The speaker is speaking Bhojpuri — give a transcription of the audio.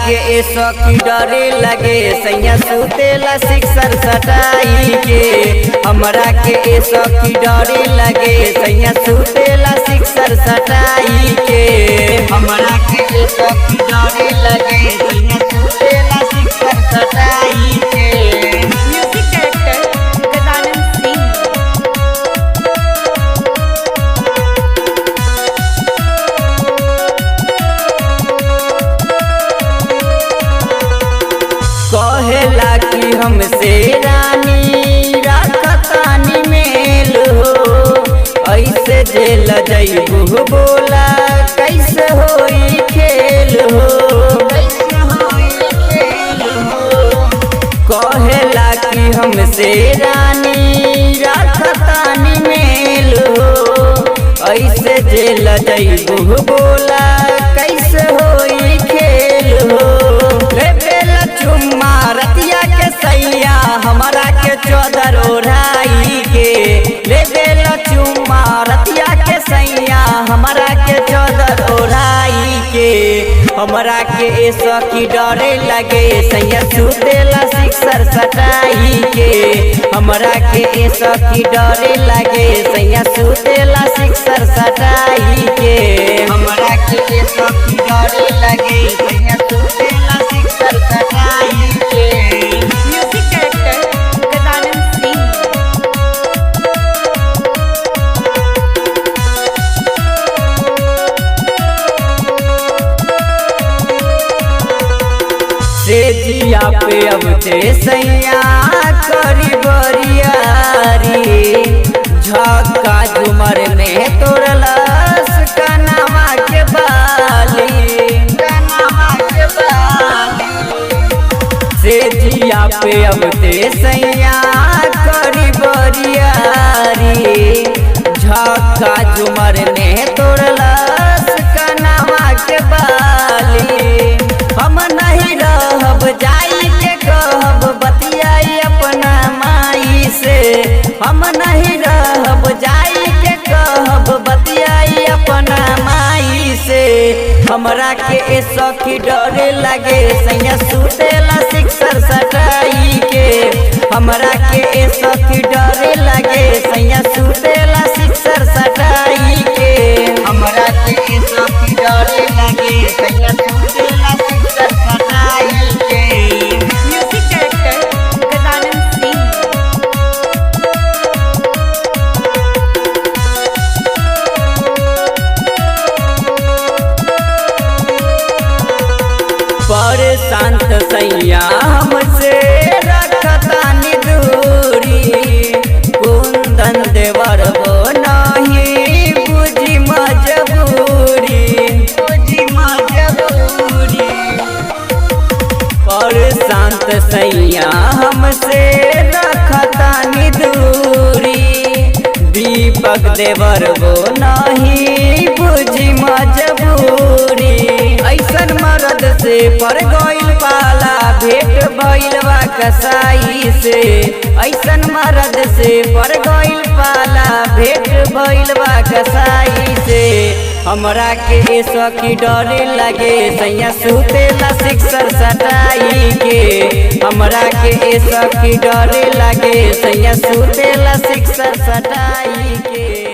के ए सखी डरे लगे सैया सुतेला सिक्सर सटाई के। हमरा के ए सखी डरे लगे सैया सुतेला सिक्सर सटाई के। हमरा के ए सखी डरे लगे सैया सुतेला सिक्सर सटाई के। Music director Gajanan Singh. कहेला कि हमसे रानी राखतानी मेल हो, ऐसे जेल जैबू बोला कैसे होई खेल हो। कहेला कि हमसे रानी राखतानी मेल हो, ऐसे जेल जैबू बोला कैसे होई खेल हो। चुम्मा रतिया के सैया हमरा के चौदर ओढ़ाई के। ले बेला चुम्मा रतिया के सैया हमरा के चौदर ओढ़ाई के। हमरा के ए सखी डरे लगे सैया सुतेला सिक्सर सटाई के। हमरा के ए सखी डरे लगे सैया सुतेला सिक्सर सटाई के। हमरा के ए सखी डरे लगे सैया सुतेला सिक्सर सटाई के। Music director Gajanan Singh. से जिया पे अब ते सैया करी बरियारी। झक्का झुमर में तोड़लस कनवा के बाली। से जिया पे अब ते सैया करी बरियारी। झक्का झुमर में तोड़लस कनवा के बाली। हम नहीं रहब जाई के कहब बतियाई अपना माई से। हम नहीं रहब जाई के कहब बतियाई अपना माई से। हमरा के ए सखी डरे लगे सैया सुतेला सिक्सर सटाई के। हमरा के ए सखी डरे लगे सैया सुतेला सिक्सर सटाई के। हमरा के ए सखी डरे लगे सैया सुतेला सिक्सर सटाई के। Music director Gajanan Singh. पर शांत सैया हमसे रखतानी दूरी। कुंदन देवर वो नहीं बुझी मजबूरी। पर शांत सैया हमसे रखतानी दूरी। दीपक देवर वो नहीं बुझी मजबूरी। ऐसन मरद से पर गइल पाला भेंट भइल बा कसाई से। ऐसन मरद से पर गइल पाला भेंट भइल बा कसाई से। हमरा के ए सखी डरे लगे सैया सुतेला सिक्सर सटाई के। हमरा के ए सखी डरे लगे सैया सुतेला सिक्सर सटाई के।